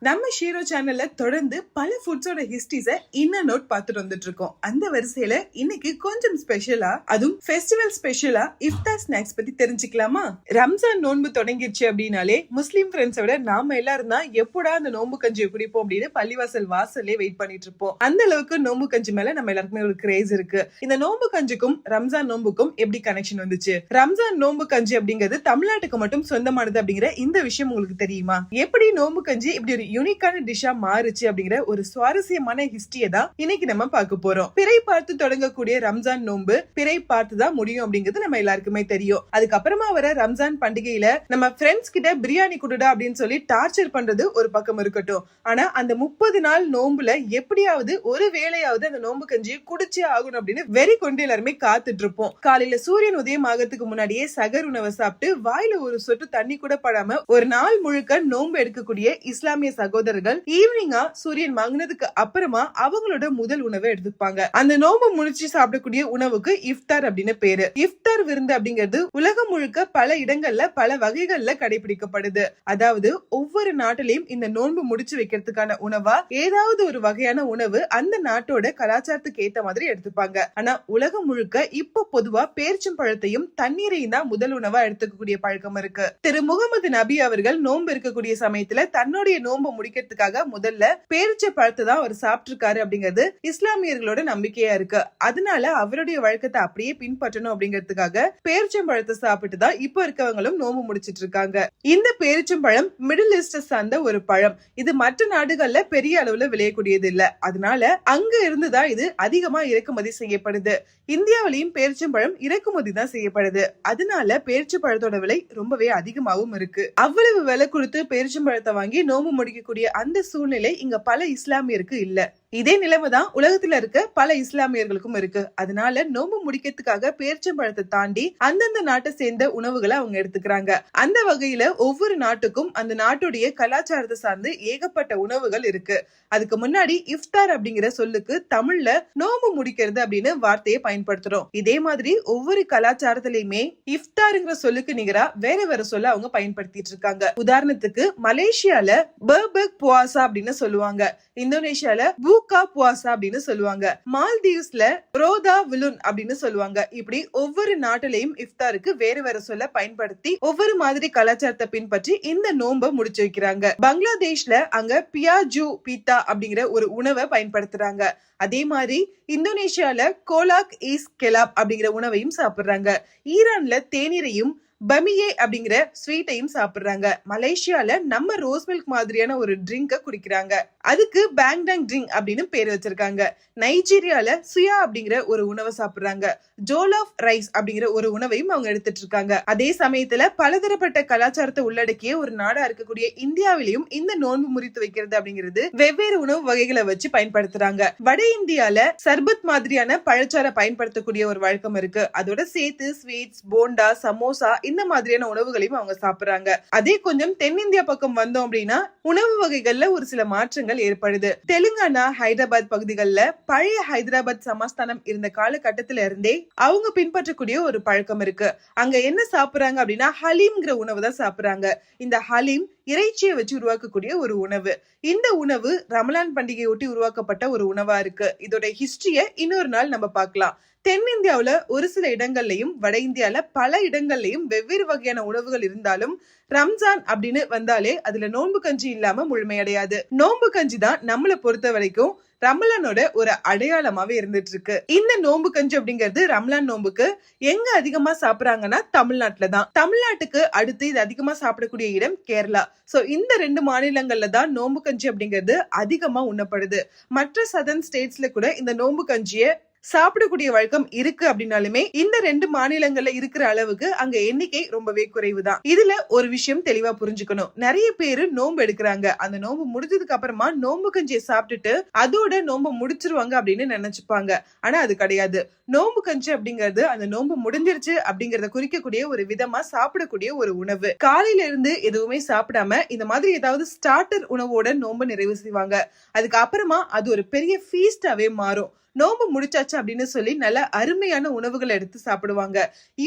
நம்ம ஷீரோ சேனல்ல தொடர்ந்து பல ஃபுட்ஸோட ஹிஸ்டரிஸ இன்னும் நோட் பார்த்துட்டு வந்துட்டு இருக்கோம். அந்த வரிசையில இன்னைக்கு கொஞ்சம் ஸ்பெஷலா, அதுவும் ஃபெஸ்டிவல் ஸ்பெஷலா இஃப்தார் ஸ்நாக்ஸ் பத்தி தெரிஞ்சுக்கலாமா? ரம்ஜான் நோன்பு தொடங்கிடுச்சு அப்படின்னாலே முஸ்லீம் ஃப்ரெண்ட்ஸை விட நாம எல்லாரும் தான் எப்படா அந்த நோன்பு கஞ்சியை குடிப்போம் அப்படின்னு பள்ளிவாசல் வாசல்லே வெயிட் பண்ணிட்டு இருப்போம். அந்த அளவுக்கு நோன்பு கஞ்சி மேல நம்ம எல்லாருக்குமே ஒரு கிரேஸ் இருக்கு. இந்த நோன்பு கஞ்சிக்கும் ரம்ஜான் நோன்புக்கும் எப்படி கனெக்ஷன் வந்துச்சு? ரம்ஜான் நோன்பு கஞ்சி அப்படிங்கிறது தமிழ்நாட்டுக்கு மட்டும் சொந்தமானது அப்படிங்கிற இந்த விஷயம் உங்களுக்கு தெரியுமா? எப்படி நோன்பு கஞ்சி இப்படி ஒரு யூனிக்கான டிஷ்ஷா மாறுச்சு அப்படிங்கிற ஒரு சுவாரஸ்யமான ஹிஸ்டரியை தான் இன்னைக்கு நம்ம பார்க்க போறோம். பிறை பார்த்து தொடங்கக்கூடிய ரம்ஜான் நோன்பு பிறை பார்த்து தான் முடியும் அப்படிங்கிறது நம்ம எல்லாருக்குமே தெரியும். அதுக்கப்புறமா வர ரம்ஜான் பண்டிகையில நம்ம ஃப்ரெண்ட்ஸ் கிட்ட பிரியாணி குடுடா அப்படின்னு சொல்லி டார்ச்சர் பண்றது ஒரு பக்கம் இருக்கட்டும். ஆனா அந்த 30 நாள் நோன்புல எப்படியாவது ஒரு வேளையாவது அந்த நோன்பு கஞ்சியை குடிச்சே ஆகணும் அப்படின்னு வெறி கொண்டு எல்லாருமே காத்துட்டு இருப்போம். காலையில சூரியன் உதயம் ஆகிறதுக்கு முன்னாடியே சகர் உணவை சாப்பிட்டு வாயில ஒரு சொட்டு தண்ணி கூட படாம ஒரு நாள் முழுக்க நோன்பு எடுக்கக்கூடிய இஸ்லாமிய சகோதரர்கள் ஈவினிங்கா சூரியன் வாங்கினதுக்கு அப்புறமா அவங்களோட முதல் உணவை எடுத்துப்பாங்க. அந்த நோன்பு முடிச்சு சாப்பிடக்கூடிய உணவுக்கு இஃப்தார் அப்படின்னு பேரு. இஃப்தார் விருந்து அப்படிங்கிறது உலகம் முழுக்க பல இடங்கள்ல பல வகைகள்ல கடைபிடிக்கப்படுது. அதாவது ஒவ்வொரு நாட்டிலையும் இந்த நோன்பு முடிச்சு வைக்கிறதுக்கான உணவா ஏதாவது ஒரு வகையான உணவு அந்த நாட்டோட கலாச்சாரத்துக்கு ஏத்த மாதிரி எடுத்துப்பாங்க. ஆனா உலகம் முழுக்க இப்ப பொதுவா பேரிச்சம் பழத்தையும் தண்ணீரையும் தான் முதல் உணவா எடுத்துக்கக்கூடிய பழக்கம் இருக்கு. திரு முகமது நபி அவர்கள் நோன்பு இருக்கக்கூடிய சமயத்துல தன்னுடைய நோன்பு முடிக்கிறதுக்காக முதல்ல பேரிச்ச பழத்தை தான் அவர் சாப்பிட்டிருக்காரு அப்படிங்கிறது இஸ்லாமியர்களோட நம்பிக்கையா இருக்கு. அதனால அவருடைய வழக்கத்தை அப்படியே பின்பற்றணும் அப்படிங்கிறதுக்காக பேரிச்சம்பழத்தை சாப்பிட்டு தான் இப்ப இருக்கவங்களும் நோம்பு முடிச்சிட்டு இருக்காங்க. இந்த பேரிச்சம்பழம் மிடில் ஈஸ்ட் சார்ந்த ஒரு பழம். இது மற்ற நாடுகள்ல பெரிய அளவுல விளையக்கூடியது இல்ல. அதனால அங்க இருந்துதான் இது அதிகமா இறக்குமதி செய்யப்படுது. இந்தியாவிலையும் பேரிச்சம்பழம் இறக்குமதி தான் செய்யப்படுது. அதனால பேரிச்சம்பழத்தோட விலை ரொம்பவே அதிகமாகவும் இருக்கு. அவ்வளவு விலை கொடுத்து பேரிச்சம்பழத்தை வாங்கி நோம்பு முடிக்கக்கூடிய அந்த சூழ்நிலை இங்க பல இஸ்லாமியருக்கு இல்ல. இதே நிலைமைதான் உலகத்துல இருக்க பல இஸ்லாமியர்களுக்கும் இருக்கு. அதனால நோம்பு முடிக்கிறதுக்காக பேரிச்சம்பழத்தை தாண்டி அந்தந்த நாட்டை சேர்ந்த உணவுகளை அவங்க எடுத்துக்கிறாங்க. அந்த வகையில ஒவ்வொரு நாட்டுக்கும் அந்த நாட்டுடைய கலாச்சாரத்தை சார்ந்து ஏகப்பட்ட உணவுகள் இருக்கு. அதுக்கு முன்னாடி இஃப்தார் அப்படிங்கிற சொல்லுக்கு தமிழ்ல நோம்பு முடிக்கிறது அப்படின்னு வார்த்தையை பயன்படுத்துறோம். இதே மாதிரி ஒவ்வொரு கலாச்சாரத்திலயுமே இஃப்தாருங்கிற சொல்லுக்கு நிகரா வேற வேற சொல்ல அவங்க பயன்படுத்திட்டு இருக்காங்க. உதாரணத்துக்கு மலேசியால பர்பக் புவாசா அப்படின்னு சொல்லுவாங்க. இந்தோனேஷியால பூகா புவாசா அப்படின்னு சொல்லுவாங்க. மால்தீவ்ஸ்ல ரோதா விலுன் அப்படின்னு சொல்லுவாங்க. இப்படி ஒவ்வொரு நாட்டிலையும் இஃப்தாருக்கு வேற வேற சொல்ல பயன்படுத்தி ஒவ்வொரு மாதிரி கலாச்சாரத்தை பின்பற்றி இந்த நோன்பை முடிச்சு வைக்கிறாங்க. பங்களாதேஷ்ல அங்க பியாஜு பீத்தா அப்படிங்கிற ஒரு உணவை பயன்படுத்துறாங்க. அதே மாதிரி இந்தோனேஷியால கோலாக் ஈஸ் கெலாப் அப்படிங்கிற உணவையும் சாப்பிடுறாங்க. ஈரான்ல தேநீரையும் பமியே அப்படிங்கிற ஸ்வீட்டையும் சாப்பிடுறாங்க. மலேசியால நம்ம ரோஸ் மில்க் மாதிரியான ஒரு ட்ரிங்க குடிக்கிறாங்க. அதுக்கு பேங்டாங் ட்ரிங்க் அப்படின்னு பேர் வச்சிருக்காங்க. நைஜீரியால சுயா அப்படிங்கிற ஒரு உணவை சாப்பிடுறாங்க. ஜோலாஃப் ரைஸ் அப்படிங்கிற ஒரு உணவையும் அவங்க எடுத்துட்டு இருக்காங்க. அதே சமயத்துல பலதரப்பட்ட கலாச்சாரத்தை உள்ளடக்கிய ஒரு நாடா இருக்கக்கூடிய இந்தியாவிலையும் இந்த நோன்பு முறித்து வைக்கிறது அப்படிங்கிறது வெவ்வேறு உணவு வகைகளை வச்சு பயன்படுத்துறாங்க. வட இந்தியால சர்பத் மாதிரியான பழச்சாரை பயன்படுத்தக்கூடிய ஒரு வழக்கம் இருக்கு. அதோட சேர்த்து ஸ்வீட்ஸ், போண்டா, சமோசா இந்த மாதிரியான உணவுகளையும் அவங்க சாப்பிடுறாங்க. அதே கொஞ்சம் தென்னிந்தியா பக்கம் வந்தோம் அப்படின்னா உணவு வகைகள்ல ஒரு சில மாற்றங்கள் ஏற்படுது. தெலுங்கானா, ஹைதராபாத் பகுதிகளில் பழைய ஹைதராபாத் சமஸ்தானம் இருந்த காலகட்டத்தில இருந்தே அவங்க பின்பற்றக்கூடிய ஒரு பழக்கம் இருக்கு. அங்க என்ன சாப்பிடுறாங்க அப்படின்னா ஹலீம்ங்கிற உணவு தான் சாப்பிடுறாங்க. இந்த ஹலீம் இறைச்சியை வச்சு உருவாக்கக்கூடிய ஒரு உணவு. இந்த உணவு ரமலான் பண்டிகையை ஒட்டி உருவாக்கப்பட்ட ஒரு உணவா இருக்கு. இதோட ஹிஸ்டரிய இன்னொரு நாள் நம்ம பார்க்கலாம். தென்னிந்தியாவுல ஒரு சில இடங்கள்லயும் வட இந்தியால பல இடங்கள்லயும் வெவ்வேறு வகையான உணவுகள் இருந்தாலும் ரம்ஜான் அப்படின்னு வந்தாலே அதுல நோன்பு கஞ்சி இல்லாம முழுமையடையாது. நோன்பு கஞ்சி தான் நம்மளை பொறுத்த வரைக்கும் ரமலானோட ஒரு அடையாளமாவே இருந்துட்டு இருக்கு. இந்த நோன்பு கஞ்சி அப்படிங்கிறது ரமலான் நோன்புக்கு எங்க அதிகமா சாப்பிடுறாங்கன்னா தமிழ்நாட்டுல தான். தமிழ்நாட்டுக்கு அடுத்து இது அதிகமா சாப்பிடக்கூடிய இடம் கேரளா. சோ இந்த 2 மாநிலங்கள்ல தான் நோன்பு கஞ்சி அப்படிங்கிறது அதிகமா உண்ணப்படுது. மற்ற சதர்ன் ஸ்டேட்ஸ்ல கூட இந்த நோன்பு கஞ்சிய சாப்பிடக்கூடிய வழக்கம் இருக்கு அப்படின்னாலுமே இந்த 2 மாநிலங்கள்ல இருக்கிற அளவுக்கு அங்க எண்ணிக்கை ரொம்பவே குறைவுதான். இதுல ஒரு விஷயம் தெளிவா புரிஞ்சுக்கணும். நிறைய பேரு நோன்பு எடுக்கிறாங்க. அந்த நோன்பு முடிஞ்சதுக்கு அப்புறமா நோன்பு கஞ்சியை சாப்பிட்டுட்டு அதோட நோன்பு முடிச்சிருவாங்க அப்படின்னு நினைச்சுப்பாங்க. ஆனா அது கிடையாது. நோன்பு கஞ்சி அப்படிங்கிறது அந்த நோன்பு முடிஞ்சிருச்சு அப்படிங்கறத குறிக்கக்கூடிய ஒரு விதமா சாப்பிடக்கூடிய ஒரு உணவு. காலையில இருந்து எதுவுமே சாப்பிடாம இந்த மாதிரி ஏதாவது ஸ்டார்டர் உணவோட நோன்பு நிறைவு செய்வாங்க. அதுக்கு அப்புறமா அது ஒரு பெரிய ஃபீஸ்டாவே மாறும். நோன்பு முடிச்சாச்சு அப்படின்னு சொல்லி நல்ல அருமையான உணவுகளை எடுத்து சாப்பிடுவாங்க.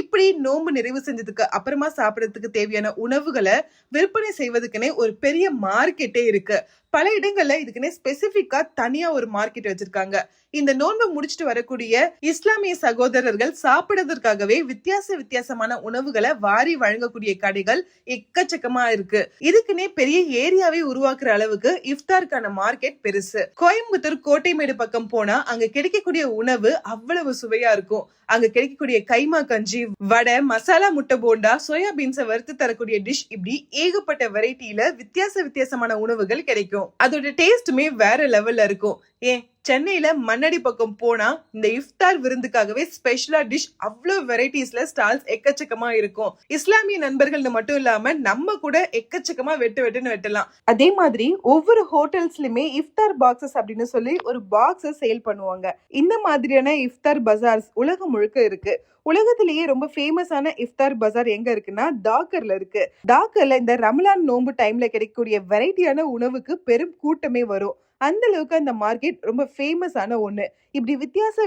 இப்படி நோன்பு நிறைவு செஞ்சதுக்கு அப்புறமா சாப்பிடறதுக்கு தேவையான உணவுகளை விற்பனை செய்வதற்குனே ஒரு பெரிய மார்க்கெட்டே இருக்கு. பல இடங்கள்ல இதுக்குன்னே ஸ்பெசிபிக்கா தனியா ஒரு மார்க்கெட் வச்சிருக்காங்க. இந்த நோன்பு முடிச்சுட்டு வரக்கூடிய இஸ்லாமிய சகோதரர்கள் சாப்பிடுறதுக்காகவே வித்தியாசமான உணவுகளை வாரி வழங்கக்கூடிய கடைகள் எக்கச்சக்கமா இருக்கு. இதுக்குன்னே பெரிய ஏரியாவே உருவாக்குற அளவுக்கு இஃப்தாருக்கான மார்க்கெட் பெருசு. கோயம்புத்தூர் கோட்டைமேடு பக்கம் போனா அங்க கிடைக்கக்கூடிய உணவு அவ்வளவு சுவையா இருக்கும். அங்க கிடைக்கக்கூடிய கைமா கஞ்சி, வடை, மசாலா முட்டை போண்டா, சோயாபீன்ஸை வறுத்து தரக்கூடிய டிஷ், இப்படி ஏகப்பட்ட வெரைட்டில வித்தியாசமான உணவுகள் கிடைக்கும். அதோட டேஸ்டுமே வேற லெவல்ல இருக்கும். ஏன் சென்னையில மண்ணடி பக்கம் போனா இந்த இஃப்தார் விருந்துக்காகவே ஸ்பெஷலா டிஷ் அவ்வளவு வெரைட்டிஸ்ல ஸ்டால்ஸ் எக்கச்சக்கமா இருக்கும். இஸ்லாமிய நண்பர்கள்னு மட்டும் இல்லாம நம்ம கூட எக்கச்சக்கமா வெட்டுன்னு வெட்டலாம். அதே மாதிரி ஒவ்வொரு ஹோட்டல்ஸ்லயுமே இஃப்தார் பாக்ஸஸ் அப்படின்னு சொல்லி ஒரு பாக்ஸ சேல் பண்ணுவாங்க. இந்த மாதிரியான இஃப்தார் பஜார்ஸ் உலகம் முழுக்க இருக்கு. உலகத்திலேயே ரொம்ப ஃபேமஸான இஃப்தார் பஜார் எங்க இருக்குன்னா டாக்கர்ல இருக்கு. டாக்கர்ல இந்த ரமலான் நோன்பு டைம்ல கிடைக்கக்கூடிய வெரைட்டியான உணவுக்கு பெரும் கூட்டமே வரும். அந்த அளவுக்கு அந்த மார்க்கெட் ரொம்ப ஃபேமஸான ஒண்ணு. இப்படி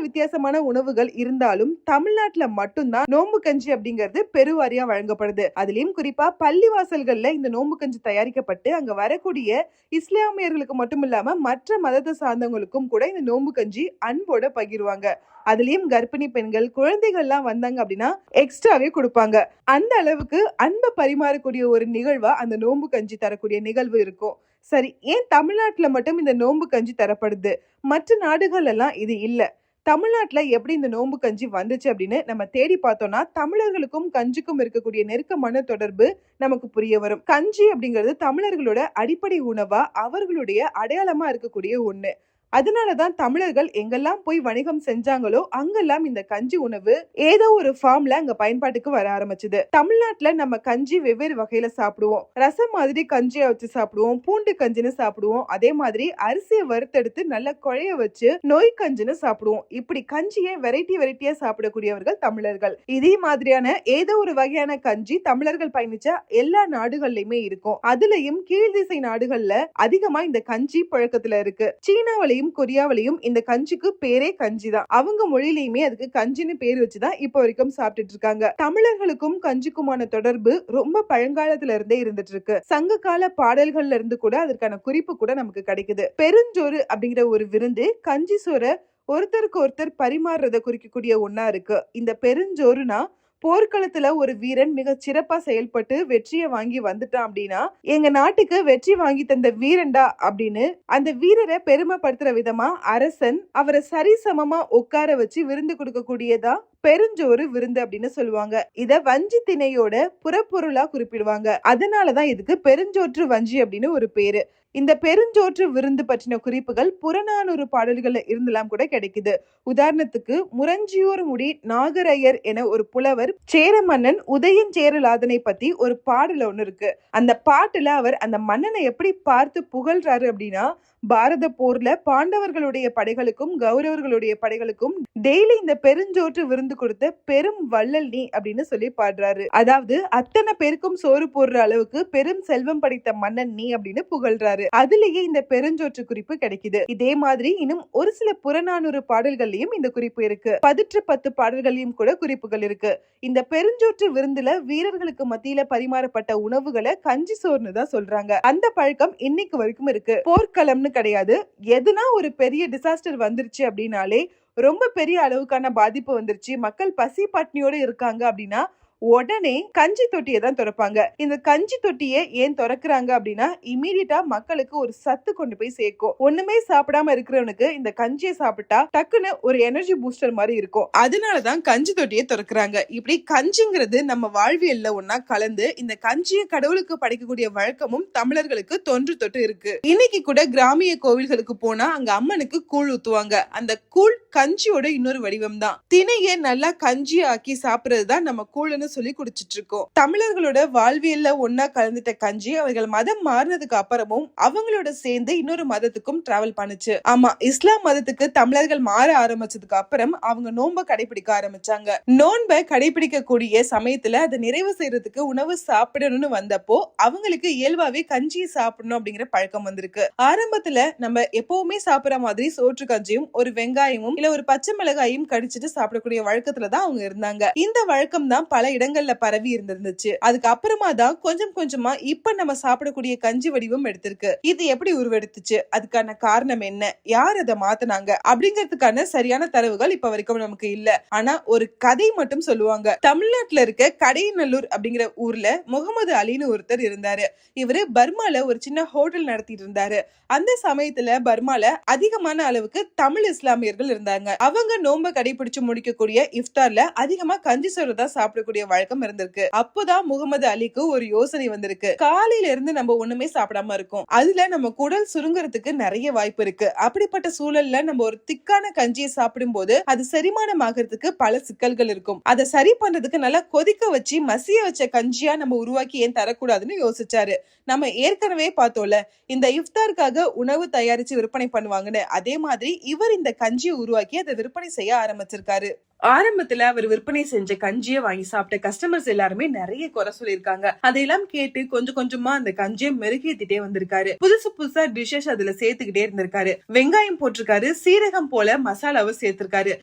வித்தியாசமான உணவுகள் இருந்தாலும் தமிழ்நாட்டுல மட்டும்தான் நோம்பு கஞ்சி அப்படிங்கிறது பெருவாரியா வழங்கப்படுது. அதுலயும் குறிப்பா பள்ளிவாசல்கள்ல இந்த நோம்பு கஞ்சி தயாரிக்கப்பட்டு அங்க வரக்கூடிய இஸ்லாமியர்களுக்கு மட்டும் இல்லாம மற்ற மதத்தை சார்ந்தவங்களுக்கும் கூட இந்த நோம்பு கஞ்சி அன்போட பகிர்வாங்க. அதுலயும் கர்ப்பிணி பெண்கள், குழந்தைகள்லாம் வந்தாங்க அப்படின்னா எக்ஸ்ட்ராவே கொடுப்பாங்க. அந்த அளவுக்கு அன்பை பரிமாறக்கூடிய ஒரு நிகழ்வா அந்த நோம்பு கஞ்சி தரக்கூடிய நிகழ்வு இருக்கும். சரி, ஏன் தமிழ்நாட்டுல மட்டும் இந்த நோம்பு கஞ்சி தரப்படுது, மற்ற நாடுகள் எல்லாம் இது இல்ல? தமிழ்நாட்டுல எப்படி இந்த நோம்பு கஞ்சி வந்துச்சு அப்படின்னு நம்ம தேடி பார்த்தோம்னா தமிழர்களுக்கும் கஞ்சிக்கும் இருக்கக்கூடிய நெருக்கமான தொடர்பு நமக்கு புரிய வரும். கஞ்சி அப்படிங்கிறது தமிழர்களோட அடிப்படை உணவா, அவர்களுடைய அடையாளமா இருக்கக்கூடிய ஒண்ணு. அதனாலதான் தமிழர்கள் எங்கெல்லாம் போய் வணிகம் செஞ்சாங்களோ அங்கெல்லாம் இந்த கஞ்சி உணவு ஏதோ ஒரு ஃபார்ம்ல அங்க பயன்பாட்டுக்கு வர ஆரம்பிச்சது. தமிழ்நாட்டுல நம்ம கஞ்சி வெவ்வேறு வகையில சாப்பிடுவோம். ரசம் மாதிரி கஞ்சியா வச்சு சாப்பிடுவோம், பூண்டு கஞ்சின்னு சாப்பிடுவோம், அதே மாதிரி அரிசியை வறுத்தெடுத்து நல்லா குழைய வச்சு நோய் கஞ்சின்னு சாப்பிடுவோம். இப்படி கஞ்சியை வெரைட்டியா சாப்பிடக்கூடியவர்கள் தமிழர்கள். இதே மாதிரியான ஏதோ ஒரு வகையான கஞ்சி தமிழர்கள் பயணிச்ச எல்லா நாடுகள்லயுமே இருக்கும். அதுலயும் கீழ் திசை நாடுகள்ல அதிகமா இந்த கஞ்சி புழக்கத்துல இருக்கு. சீனாவிலையும் கொரியாவிலையும் இந்த கஞ்சிக்கு பேரே கஞ்சி தான். அவங்க மொழியிலயுமே அதுக்கு கஞ்சின்னு பேர் வச்சுதான் இப்ப வரைக்கும் சாப்பிட்டுட்டு இருக்காங்க. தமிழர்களுக்கும் கஞ்சிக்குமான தொடர்பு ரொம்ப பழங்காலத்துல இருந்தே இருந்துட்டு இருக்கு. சங்க கால பாடல்கள்ல இருந்து கூட அதற்கான குறிப்பு கூட நமக்கு கிடைக்குது. பெருஞ்சோறு அப்படிங்கிற ஒரு விருந்து கஞ்சி சோற ஒருத்தருக்கு ஒருத்தர் பரிமாறுறத குறிக்கக்கூடிய ஒன்னா இருக்கு. இந்த பெருஞ்சோறுனா போர்க்களத்துல ஒரு வீரன் மிக சிறப்பா செயல்பட்டு வெற்றியை வாங்கி வந்துட்டான் அப்படின்னா எங்க நாட்டுக்கு வெற்றி வாங்கி தந்த வீரன்டா அப்படின்னு அந்த வீரரை பெருமைப்படுத்துற விதமா அரசன் அவரை சரிசமமா உட்கார வச்சு விருந்து கொடுக்க கூடியதா பெருஞ்சோறு விருந்து அப்படின்னு சொல்லுவாங்க. இத வஞ்சி திணையோட புறப்பொருளா குறிப்பிடுவாங்க. அதனாலதான் இதுக்கு பெருஞ்சோற்று வஞ்சி அப்படின்னு ஒரு பேரு. இந்த பெருஞ்சோற்று விருந்து பற்றின குறிப்புகள் புறநானூறு பாடல்கள்ல இருந்தெல்லாம் கூட கிடைக்குது. உதாரணத்துக்கு முரஞ்சியூர் முடி நாகரையர் என ஒரு புலவர் சேர மன்னன் உதயன் சேரலாதனை பத்தி ஒரு பாடல ஒண்ணு இருக்கு. அந்த பாட்டுல அவர் அந்த மன்னனை எப்படி பார்த்து புகழ்றாரு அப்படின்னா, பாரத போர்ல பாண்டவர்களுடைய படைகளுக்கும் கௌரவர்களுடைய படைகளுக்கும் டெய்லி இந்த பெருஞ்சோற்று விருந்து கொடுத்த பெரும் வள்ளல் நீ அப்படின்னு சொல்லி பாடுறாரு. அதாவது அத்தனை பேருக்கும் சோறு போடுற அளவுக்கு பெரும் செல்வம் படைத்த மன்னன் நீ அப்படின்னு புகழ்றாரு. அதுலயே இந்த பெருஞ்சோற்று குறிப்பு கிடைக்குது. இதே மாதிரி இன்னும் ஒரு சில புறநானூறு பாடல்கள்லயும் இந்த குறிப்பு இருக்கு. 10 பாடல்களையும் கூட குறிப்புகள் இருக்கு. இந்த பெருஞ்சோற்று விருந்துல வீரர்களுக்கு மத்தியில பரிமாறப்பட்ட உணவுகளை கஞ்சி சோறுன்னு தான் சொல்றாங்க. அந்த பழக்கம் இன்னைக்கு வரைக்கும் இருக்கு. போர்க்களம்னு கிடையாது. எதுனா ஒரு பெரிய டிசாஸ்டர் வந்துருச்சு அப்படின்னாலே, ரொம்ப பெரிய அளவுக்கான பாதிப்பு வந்துருச்சு, மக்கள் பசி பட்னியோட இருக்காங்க அப்படின்னா உடனே கஞ்சி தொட்டியை தான் திறப்பாங்க. இந்த கஞ்சி தொட்டியை ஏன் திறக்கிறாங்க அப்படின்னா இமீடியட்டா மக்களுக்கு ஒரு சத்து கொண்டு போய் சேர்க்கும். ஒண்ணுமே சாப்பிடாம இருக்கிறவனுக்கு இந்த கஞ்சியை சாப்பிட்டா டக்குன்னு ஒரு எனர்ஜி பூஸ்டர் மாதிரி இருக்கும். அதனாலதான் கஞ்சி தொட்டியை திறக்கிறாங்க. இப்படி கஞ்சிங்கிறது நம்ம வாழ்வியல்ல ஒன்னா கலந்து இந்த கஞ்சியை கடவுளுக்கு படைக்கக்கூடிய வழக்கமும் தமிழர்களுக்கு தொன்று தொட்டு இருக்கு. இன்னைக்கு கூட கிராமிய கோவில்களுக்கு போனா அங்க அம்மனுக்கு கூழ் ஊத்துவாங்க. அந்த கூழ் கஞ்சியோட இன்னொரு வடிவம் தான். திணையை நல்லா கஞ்சி ஆக்கி சாப்பிடுறதுதான் நம்ம கூழ்னு சொல்லி குடிச்சிட்டு இருக்கோம். தமிழர்களோட வாழ்வியல்ல ஒன்னா கலந்துட்ட கஞ்சி அவர்கள் மதம் மாறினதுக்கு அப்புறமும் அவங்களோட சேர்ந்து இன்னொரு மதத்துக்கும் டிராவல் பண்ணுச்சு. ஆமா, இஸ்லாம் மதத்துக்கு தமிழர்கள் மாற ஆரம்பிச்சதுக்கு அப்புறம் அவங்க நோன்பை கடைபிடிக்க ஆரம்பிச்சாங்க. நோன்பை கடைபிடிக்க கூடிய சமயத்துல அதை நிறைவு செய்யறதுக்கு உணவு சாப்பிடணும்னு வந்தப்போ அவங்களுக்கு இயல்பாவே கஞ்சியை சாப்பிடணும் அப்படிங்கிற பழக்கம் வந்திருக்கு. ஆரம்பத்துல நம்ம எப்பவுமே சாப்பிடற மாதிரி சோற்று கஞ்சியும் ஒரு வெங்காயமும் இல்ல இல்ல ஒரு பச்சை மிளகாயும் கடிச்சிட்டு சாப்பிடக்கூடிய வழக்கத்துலதான் அவங்க இருந்தாங்க. இந்த வழக்கம் தான் பல இடங்கள்ல பரவி இருந்துச்சு. அதுக்கு அப்புறமா தான் கொஞ்சம் கொஞ்சமா இப்ப நம்ம சாப்பிடக்கூடிய கஞ்சி வடிவம் எடுத்திருக்கு. இது எப்படி உருவெடுத்துச்சு, அதுக்கான காரணம் என்ன, யார் அதை மாத்தினாங்க அப்படிங்கிறதுக்கான சரியான தரவுகள் இப்ப வரைக்கும் நமக்கு இல்ல. ஆனா ஒரு கதை மட்டும் சொல்லுவாங்க. தமிழ்நாட்டுல இருக்க கடையநல்லூர் அப்படிங்கிற ஊர்ல முகமது அலின்னு ஒருத்தர் இருந்தாரு. இவரு பர்மால ஒரு சின்ன ஹோட்டல் நடத்திட்டு இருந்தாரு. அந்த சமயத்துல பர்மால அதிகமான அளவுக்கு தமிழ் இஸ்லாமியர்கள் இருந்தாங்க. அவங்க நோன்பை கடைபிடிச்சு முடிக்கக்கூடிய இஃப்தார்ல அதிகமா கஞ்சி சோறு தான் சாப்பிடக்கூடிய வழக்கம் இருந்திருக்கு. அப்போதான் முகமது அலிக்கு ஒரு யோசனை வந்திருக்கு. காலையில இருந்து நம்ம ஒண்ணுமே சாப்பிடாம இருக்கோம், அதுல நம்ம குடல் சுருங்குறதுக்கு நிறைய வாய்ப்பு இருக்கு. அப்படிப்பட்ட சூழல்ல நம்ம ஒரு திக்கான கஞ்சியை சாப்பிடும் போது அது செரிமானம் ஆகிறதுக்கு பல சிக்கல்கள் இருக்கும். அதை சரி பண்றதுக்கு நல்லா கொதிக்க வச்சு மசிய வச்ச கஞ்சியா நம்ம உருவாக்கி ஏன் தரக்கூடாதுன்னு யோசிச்சாரு. நம்ம ஏற்கனவே பார்த்தோம்ல, இந்த இஃப்தாருக்காக உணவு தயாரிச்சு விற்பனை பண்ணுவாங்கன்னு. அதே மாதிரி இவர் இந்த கஞ்சியை உருவாக்கி அதை விற்பனை செய்ய ஆரம்பிச்சிருக்காரு. ஆரம்பத்துல அவர் விற்பனை செஞ்ச கஞ்சியை வாங்கி சாப்பிட்ட கஸ்டமர்ஸ் எல்லாருமே நிறைய குறை சொல்லிருக்காங்க. அதையெல்லாம் கேட்டு கொஞ்சம் கொஞ்சமா அந்த கஞ்சியை மெருகேத்திட்டே வந்திருக்காரு. புதுசு புதுசா டிஷஸ் அதுல சேர்த்துக்கிட்டே இருந்திருக்காரு. வெங்காயம் போட்டிருக்காரு, சீரகம் போல மசாலாவை சேர்த்திருக்காரு.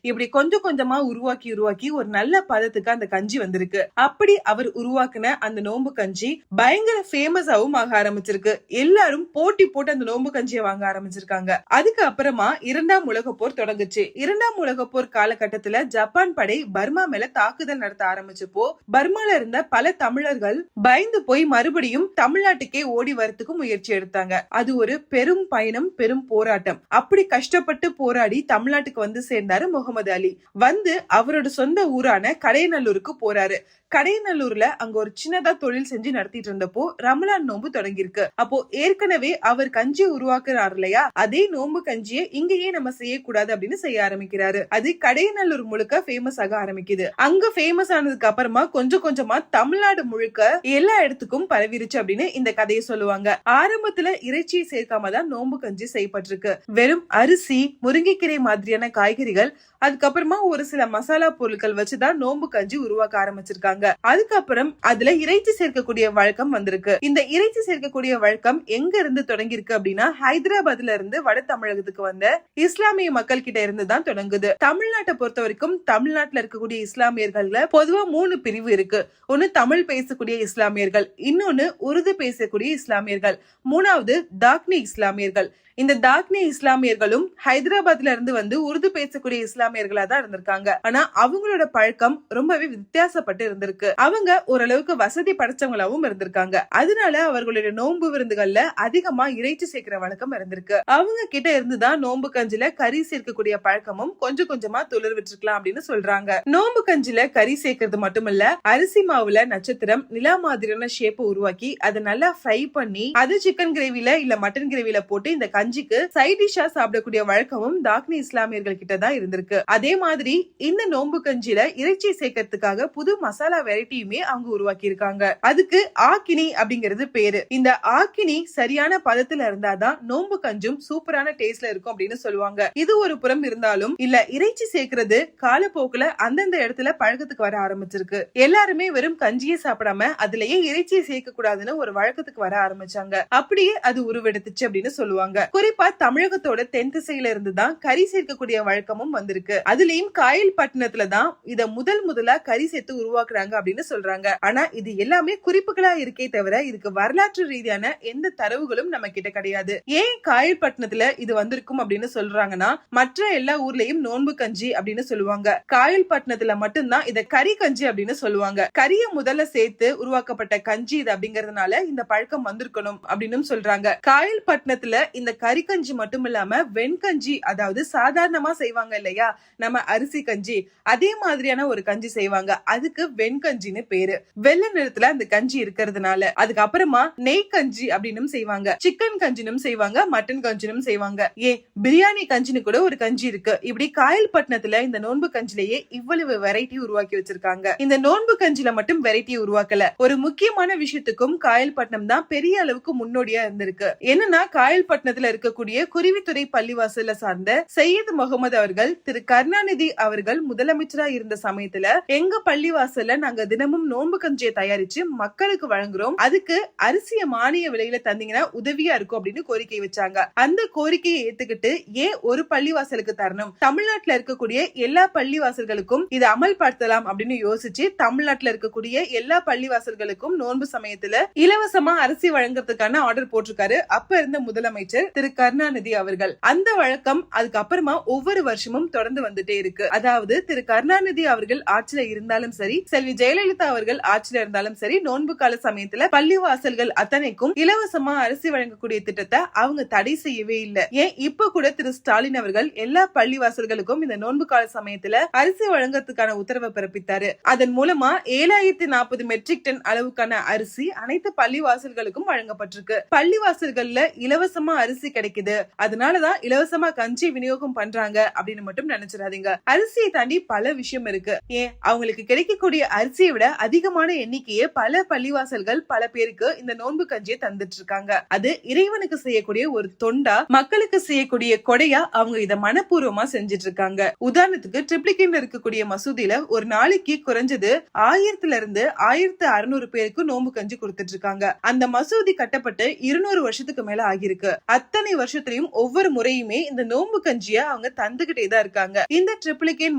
இப்படி கொஞ்சம் கொஞ்சமா உருவாக்கி ஒரு நல்ல பதத்துக்கு அந்த கஞ்சி வந்திருக்கு. அப்படி அவர் உருவாக்குன அந்த நோம்பு கஞ்சி பயங்கர ஃபேமஸாவும் ஆக ஆரம்பிச்சிருக்கு. எல்லாரும் போட்டி போட்டு அந்த நோம்பு கஞ்சியை வாங்க ஆரம்பிச்சிருக்காங்க. அதுக்கு அப்புறமா இரண்டாம் உலக போர் தொடங்குச்சு. இரண்டாம் உலக போர் காலகட்டத்துல ஜப்பான் படை பர்மா மேல தாக்குதல் நடத்த ஆரம்பிச்சப்போ பர்மால இருந்த பல தமிழர்கள் பயந்து போய் மறுபடியும் தமிழ்நாட்டுக்கே ஓடி வரத்துக்கு முயற்சி எடுத்தாங்க. அது ஒரு பெரும் பயணம், பெரும் போராட்டம். அப்படி கஷ்டப்பட்டு போராடி தமிழ்நாட்டுக்கு வந்து சேர்ந்தாரு முகமது அலி. வந்து அவரோட சொந்த ஊரான கடையநல்லூருக்கு போறாரு. கடையநல்லூர்ல அங்க ஒரு சின்னதா தொழில் செஞ்சு நடத்திட்டு இருந்தப்போ ரமலான் நோன்பு தொடங்கிருக்கு. அப்போ ஏற்கனவே அவர் கஞ்சி உருவாக்குறாரு இல்லையா, அதே நோன்பு கஞ்சியை இங்கேயே நம்ம செய்யக்கூடாது அப்படின்னு செய்ய ஆரம்பிக்கிறாரு. அது கடையநல்லூர் முழுக்க ஃபேமஸ் ஆக ஆரம்பிக்குது. அங்க ஃபேமஸ் ஆனதுக்கு அப்புறமா கொஞ்சம் கொஞ்சமா தமிழ்நாடு முழுக்க எல்லா இடத்துக்கும் பரவிருச்சு அப்படின்னு இந்த கதையை சொல்லுவாங்க. ஆரம்பத்துல இறைச்சியை சேர்க்காம தான் நோன்பு கஞ்சி செய்யப்பட்டிருக்கு. வெறும் அரிசி, முருங்கைக்கீரை மாதிரியான காய்கறிகள், அதுக்கப்புறமா ஒரு சில மசாலா பொருட்கள் வச்சுதான் நோன்பு கஞ்சி உருவாக்க ஆரம்பிச்சிருக்காங்க. அதுக்கப்புறம் அதுல இறைச்சி சேர்க்கக்கூடிய வழக்கம் வந்திருக்கு. இந்த இறைச்சி சேர்க்கக்கூடிய வழக்கம் எங்க இருந்து தொடங்கி இருக்கு அப்படின்னா, ஹைதராபாத்ல இருந்து வட தமிழகத்துக்கு வந்த இஸ்லாமிய மக்கள் கிட்ட இருந்து தான் தொடங்குது. தமிழ்நாட்டை பொறுத்த வரைக்கும் தமிழ்நாட்டுல இருக்கக்கூடிய இஸ்லாமியர்கள்ல பொதுவா 3 பிரிவு இருக்கு. ஒன்னு தமிழ் பேசக்கூடிய இஸ்லாமியர்கள், இன்னொன்னு உருது பேசக்கூடிய இஸ்லாமியர்கள், மூணாவது தாக்னி இஸ்லாமியர்கள். இந்த தாக்னி இஸ்லாமியர்களும் ஹைதராபாத்ல இருந்து வந்து உருது பேசக்கூடிய இஸ்லாமியர்களா தான் இருந்திருக்காங்க. ஆனா அவங்களோட பழக்கம் ரொம்பவே வித்தியாசப்பட்டு இருந்திருக்கு. அவங்க ஓரளவுக்கு வசதி படைச்சவங்களாவும் இருந்திருக்காங்க. அதனால அவர்களுடைய நோன்பு விருந்துகள்ல அதிகமா இறைச்சி சேர்க்கிற வழக்கம் இருந்திருக்கு. அவங்க கிட்ட இருந்துதான் நோன்பு கஞ்சில கறி சேர்க்கக்கூடிய பழக்கமும் கொஞ்சம் கொஞ்சமா துளிர் விட்டுருக்கலாம் அப்படின்னு சொல்றாங்க. நோன்பு கஞ்சில கறி சேர்க்கறது மட்டுமல்ல, அரிசி மாவுல நட்சத்திரம், நிலா மாதிரியான ஷேப் உருவாக்கி அதை நல்லா ஃப்ரை பண்ணி அது சிக்கன் கிரேவில இல்ல மட்டன் கிரேவில போட்டு இந்த கஞ்சிக்கு சைட் டிஷ்ஷா சாப்பிடக்கூடிய வழக்கமும் தாக்னி இஸ்லாமியர்கள் கிட்ட தான் இருந்திருக்கு. அதே மாதிரி இந்த நோன்பு கஞ்சில இறைச்சி சேர்க்கறதுக்காக புது மசாலா வெரைட்டியுமே அவங்க உருவாக்கி இருக்காங்க. அதுக்கு ஆக்கினி அப்படிங்கிறது பேரு. இந்த ஆக்கினி சரியான பதத்துல இருந்தாதான் நோன்பு கஞ்சும் சூப்பரான டேஸ்ட்ல இருக்கும் அப்படின்னு சொல்லுவாங்க. இது ஒரு புறம் இருந்தாலும் இல்ல, இறைச்சி சேர்க்கிறது காலப்போக்குல அந்தந்த இடத்துல பழக்கத்துக்கு வர ஆரம்பிச்சிருக்கு. எல்லாருமே வெறும் கஞ்சியை சாப்பிடாம அதுலயே இறைச்சியை சேர்க்க கூடாதுன்னு ஒரு வழக்கத்துக்கு வர ஆரம்பிச்சாங்க. அப்படியே அது உருவெடுத்துச்சு அப்படின்னு சொல்லுவாங்க. குறிப்பா தமிழகத்தோட தென் திசையில இருந்துதான் கறி சேர்க்கக்கூடிய வழக்கமும் வந்திருக்கு. அதுலயும் காயல்பட்டினத்துல தான் இத முதலா கறி சேர்த்து உருவாக்குறாங்க அப்படின்னு சொல்றாங்க. ஆனா இது எல்லாமே குறிப்புகளா இருக்கே தவிர இதுக்கு வரலாற்று ரீதியான எந்த தரவுகளும் நம்ம கிட்ட கிடையாது. ஏன் காயல்பட்டினத்துல இது வந்திருக்கும் அப்படின்னு சொல்றாங்கன்னா, மற்ற எல்லா ஊர்லயும் நோன்பு கஞ்சி அப்படின்னு சொல்லுவாங்க. காயல்பட்டினத்துல மட்டும்தான் இத கறி கஞ்சி அப்படின்னு சொல்லுவாங்க. கறிய முதல்ல சேர்த்து உருவாக்கப்பட்ட கஞ்சி இது அப்படிங்கறதுனால இந்த பழக்கம் வந்திருக்கணும் அப்படின்னு சொல்றாங்க. காயல்பட்டினத்துல இந்த கறி கஞ்சி மட்டும் இல்லாம வெண்கஞ்சி, அதாவது சாதாரணமா செய்வாங்க இல்லையா நம்ம அரிசி கஞ்சி, அதே மாதிரியான ஒரு கஞ்சி செய்வாங்க. அதுக்கு வெண்கஞ்சின்னு பேரு. வெள்ளை நிறத்துல அந்த கஞ்சி இருக்கிறதுனால. அதுக்கப்புறமா நெய் கஞ்சி அப்படின்னு செய்வாங்க, சிக்கன் கஞ்சினும் செய்வாங்க, மட்டன் கஞ்சினும் செய்வாங்க, ஏன் பிரியாணி கஞ்சின்னு கூட ஒரு கஞ்சி இருக்கு. இப்படி காயல்பட்டினத்துல இந்த நோன்பு கஞ்சிலேயே இவ்வளவு வெரைட்டி உருவாக்கி வச்சிருக்காங்க. இந்த நோன்பு கஞ்சில மட்டும் வெரைட்டி உருவாக்கல, ஒரு முக்கியமான விஷயத்துக்கும் காயல்பட்டினம் தான் பெரிய அளவுக்கு முன்னோடியா இருந்திருக்கு. என்னன்னா, காயல்பட்டினத்துல இருக்கக்கூடிய குருவித்துறை பள்ளிவாசல சார்ந்த சையத் முகமது அவர்கள் திரு கருணாநிதி அவர்கள் முதலமைச்சரா இருந்த சமயத்துல எங்க பள்ளிவாசல்ல நாங்க தினமும் நோன்பு கஞ்சியை தயாரிச்சு மக்களுக்கு வழங்குறோம், அதுக்கு அரிசிய மானிய விலையில தந்தீங்கன்னா உதவியா இருக்கும் அப்படின்னு கோரிக்கை வச்சாங்க. அந்த கோரிக்கையை ஏத்துக்கிட்டு ஏன் ஒரு பள்ளிவாசலுக்கு தரணும், தமிழ்நாட்டுல இருக்கக்கூடிய எல்லா பள்ளிவாசல்களுக்கும் இதை அமல்படுத்தலாம் அப்படின்னு யோசிச்சு தமிழ்நாட்டுல இருக்கக்கூடிய எல்லா பள்ளிவாசல்களுக்கும் நோன்பு சமயத்துல இலவசமா அரிசி வழங்குறதுக்கான ஆர்டர் போட்டிருக்காரு அப்ப இருந்த முதலமைச்சர் திரு கருணாநிதி அவர்கள். அந்த வழக்கம் அதுக்கப்புறமா ஒவ்வொரு வருஷமும் தொடர்ந்து வந்துட்டே இருக்கு. அதாவது திரு கருணாநிதி அவர்கள் ஆட்சியில இருந்தாலும் சரி, செல்வி ஜெயலலிதா அவர்கள் ஆட்சியில இருந்தாலும் சரி, நோன்பு கால சமயத்துல பள்ளிவாசல்கள் அத்தனைக்கும் இலவசமா அரிசி வழங்கக்கூடிய திட்டத்தை அவங்க தடை செய்யவே இல்லை. ஏன் இப்ப கூட திரு ஸ்டாலின் அவர்கள் எல்லா பள்ளிவாசல்களுக்கும் இந்த நோன்பு கால சமயத்துல அரிசி வழங்குறதுக்கான உத்தரவை பிறப்பித்தாரு. அதன் மூலமா 7040 மெட்ரிக் டன் அளவுக்கான அரிசி அனைத்து பள்ளிவாசல்களுக்கும் வழங்கப்பட்டிருக்கு. பள்ளிவாசல்கள்ல இலவசமா அரிசி கிடைக்குது, அதனாலதான் இலவசமா கஞ்சி விநியோகம் பண்றாங்க அப்படின்னு மட்டும் நினைச்சிடாதீங்க. அரிசியை தாண்டி பல விஷயம் இருக்கு. ஏன் அவங்களுக்கு கிடைக்கக்கூடிய அரிசியை விட அதிகமான எண்ணிக்கையே பல பள்ளிவாசல்கள் பல பேருக்கு இந்த நோன்பு கஞ்சியை தந்துட்டு இருக்காங்க. அது இறைவனுக்கு செய்யக்கூடிய ஒரு தொண்டா, மக்களுக்கு செய்யக்கூடிய கொடையா அவங்க இத மனப்பூர்வமா செஞ்சிட்டு இருக்காங்க. உதாரணத்துக்கு ட்ரிப்ளிகேன்ல இருக்கக்கூடிய மசூதியில ஒரு நாளைக்கு குறைஞ்சது 1000 இருந்து 1600 பேருக்கு நோன்பு கஞ்சி கொடுத்துட்டு இருக்காங்க. அந்த மசூதி கட்டப்பட்டு 200 வருஷத்துக்கு மேல ஆகிருக்கு. அத்தனை வருஷத்திலையும் ஒவ்வொரு முறையுமே இந்த நோன்பு கஞ்சிய அவங்க தந்துகிட்டே தான் இருக்காங்க. இந்த ட்ரிப்ளிகேன்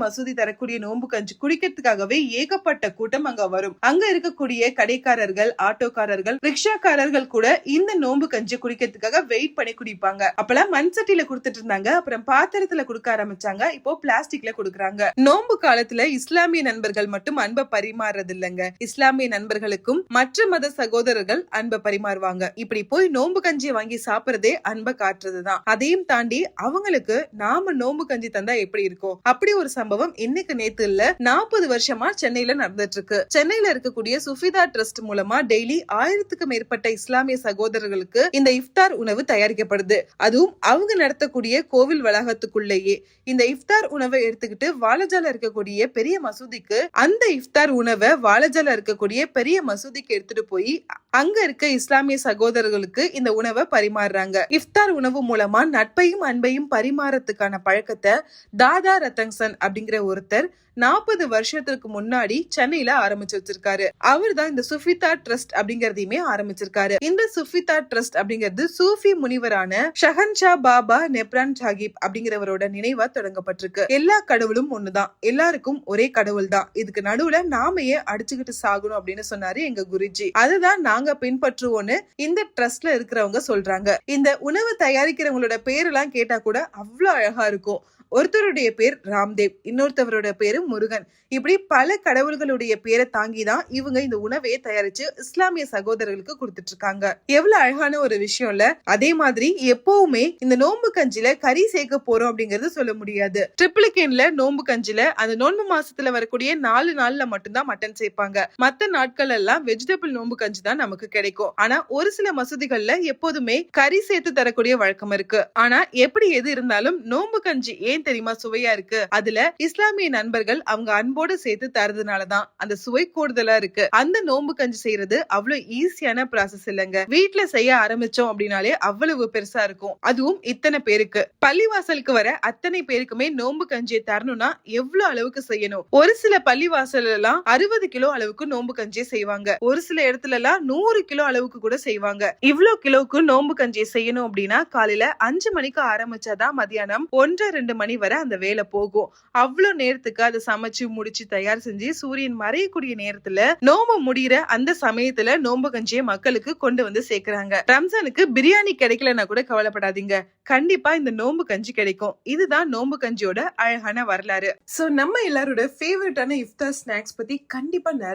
மசூதி தரக்கூடிய நோன்பு கஞ்சி குடிக்கிறதுக்காகவே ஏகப்பட்ட கூட்டம் அங்க வரும். அங்க இருக்கக்கூடிய கடைக்காரர்கள், ஆட்டோக்காரர்கள், ரிக்ஷாக்காரர்கள் கூட இந்த நோன்பு கஞ்சி குடிக்கிறதுக்காக வெயிட் பண்ணி குடிப்பாங்க. அப்பெல்லாம் மண் சட்டியில கொடுத்துட்டு இருந்தாங்க, அப்புறம் பாத்திரத்துல கொடுக்க ஆரம்பிச்சாங்க, இப்போ பிளாஸ்டிக்ல கொடுக்கறாங்க. நோன்பு காலத்துல இஸ்லாமிய நண்பர்கள் மட்டும் அன்பை பரிமாறுறது இல்லங்க, இஸ்லாமிய நண்பர்களுக்கும் மற்ற மத சகோதரர்கள் அன்பை பரிமாறுவாங்க. இப்படி போய் நோன்பு கஞ்சியை வாங்கி சாப்பிடுறதே அன்பை காட்டுறதுதான். அதையும் தாண்டி அவங்களுக்கு நாம நோன்பு கஞ்சி தந்தா எப்படி இருக்கும், அப்படி ஒரு சம்பவம் இன்னைக்கு நேத்து இல்ல 40 வருஷமா சென்னையில நடந்துட்டு இருக்கு. சென்னையில இருக்கக்கூடிய சுஃபிதா ட்ரஸ்ட் மூலமா டெய்லி 1000க்கும் மேற்பட்ட இஸ்லாமிய சகோதரர்களுக்கு இந்த இஃப்தார் உணவு தயாரிக்கப்படுது. அதுவும் அவங்க நடத்தக்கூடிய கோவில் வளாகத்துக்குள்ளேயே. இந்த இஃப்தார் உணவை எடுத்துக்கிட்டு வாலஜால இருக்கக்கூடிய பெரிய மசூதிக்கு, அந்த இஃப்தார் உணவை வாலஜால இருக்கக்கூடிய பெரிய மசூதிக்கு எடுத்துட்டு போய் அங்க இருக்க இஸ்லாமிய சகோதரர்களுக்கு இந்த உணவை பரிமாறுறாங்க. இஃப்தார் உணவு மூலமா நட்பையும் அன்பையும் பரிமாறத்துக்கான பழக்கத்தை தாதா ரத்தங்சன் அப்படிங்கிற ஒருத்தர் 40 வருஷத்துக்கு முன்னாடி சென்னையில ஆரம்பிச்சு வச்சிருக்காரு. அவர் தான் இந்த சுஃபிதா ட்ரஸ்ட் அப்படிங்கறதையுமே ஆரம்பிச்சிருக்காரு. இந்த சுஃபிதா ட்ரஸ்ட் அப்படிங்கிறது சூஃபி முனிவரான ஷஹன்ஷா பாபா நெப்ரான் சாஹிப் அப்படிங்கிறவரோட நினைவா தொடங்கப்பட்டிருக்கு. எல்லா கடவுளும் ஒண்ணுதான், எல்லாருக்கும் ஒரே கடவுள் தான், இதுக்கு நடுவுல நாம ஏன் அடிச்சுக்கிட்டு சாகணும் அப்படின்னு சொன்னாரு எங்க குருஜி. அதுதான் நாங்க பின்பற்றுவோம்னு இந்த ட்ரஸ்ட்ல இருக்கிறவங்க சொல்றாங்க. இந்த உணவு தயாரிக்கிறவங்களோட பேரெல்லாம் கேட்டா கூட அவ்வளவு அழகா இருக்கும். ஒருத்தருடைய பேர் ராம்தேவ், இன்னொருத்தவரோட பேரு முருகன். இப்படி பல கடவுள்களுடைய பேரை தாங்கிதான் இவங்க இந்த உணவையை தயாரிச்சு இஸ்லாமிய சகோதரர்களுக்கு கொடுத்துட்டு இருக்காங்க. எவ்வளவு அழகான ஒரு விஷயம் இல்ல? அதே மாதிரி எப்பவுமே இந்த நோன்பு கஞ்சில கறி சேர்க்க போறோம் அப்படிங்கறது சொல்ல முடியாது. ட்ரிப்ளிகேன்ல நோன்பு கஞ்சில அந்த நோன்பு மாசத்துல வரக்கூடிய 4 நாள்ல மட்டும்தான் மட்டன் சேர்ப்பாங்க. மத்த நாட்கள் எல்லாம் வெஜிடபிள் நோன்பு கஞ்சி தான் நமக்கு கிடைக்கும். ஆனா ஒரு சில மசூதிகள்ல எப்போதுமே கறி சேர்த்து தரக்கூடிய வழக்கம் இருக்கு. ஆனா எப்படி எது இருந்தாலும் நோன்பு கஞ்சி ஏன் தெரியுமா சுவையா இருக்கு? அதுல இஸ்லாமிய நண்பர்கள் அவங்க அன்போடு சேர்த்து தரதுனாலதான் அந்த சுவை கூடுதலா இருக்கு. அந்த நோன்பு கஞ்சி செய்யறது அவ்வளவு ஈஸியான ப்ராசஸ் இல்லங்க. வீட்டுல செய்ய ஆரம்பிச்சோம் அப்படின்னாலே அவ்வளவு பெருசா இருக்கும். அதுவும் இத்தனை பேருக்கு, பள்ளிவாசலுக்கு வர அத்தனை பேருக்குமே நோன்பு கஞ்சியை தரணும்னா எவ்வளவு அளவுக்கு செய்யணும்? ஒரு சில பள்ளிவாசல் எல்லாம் 60 கிலோ அளவுக்கு நோன்பு கஞ்சியை செய்வாங்க. ஒரு சில இடத்துல எல்லாம் 100 கிலோ அளவுக்கு கூட செய்வாங்க. இவ்வளவு கிலோவுக்கு நோன்பு கஞ்சியை செய்யணும் அப்படின்னா காலையில 5 மணிக்கு ஆரம்பிச்சாதான் மதியானம் 1-2 மணி வரை அந்த வேலை போகும். அவ்வளவு நேரத்துக்கு அதை சமைச்சு முடிச்சு தயார் செஞ்சு சூரியன் மறையக்கூடிய நேரத்துல நோம்பு முடிகிற அந்த சமயத்துல நோம்பு கஞ்சியை மக்களுக்கு கொண்டு வந்து சேர்க்கிறாங்க. ரம்ஜானுக்கு பிரியாணி கிடைக்கலன்னா கூட கவலைப்படாதீங்க, கண்டிப்பா இந்த நோம்பு கஞ்சி கிடைக்கும். இதுதான் நோம்பு கஞ்சியோட அழகான வரலாறு. சோ நம்ம எல்லாரோட ஃபேவரட்டான இஃப்தார் ஸ்நாக்ஸ் பத்தி கண்டிப்பா நிறைய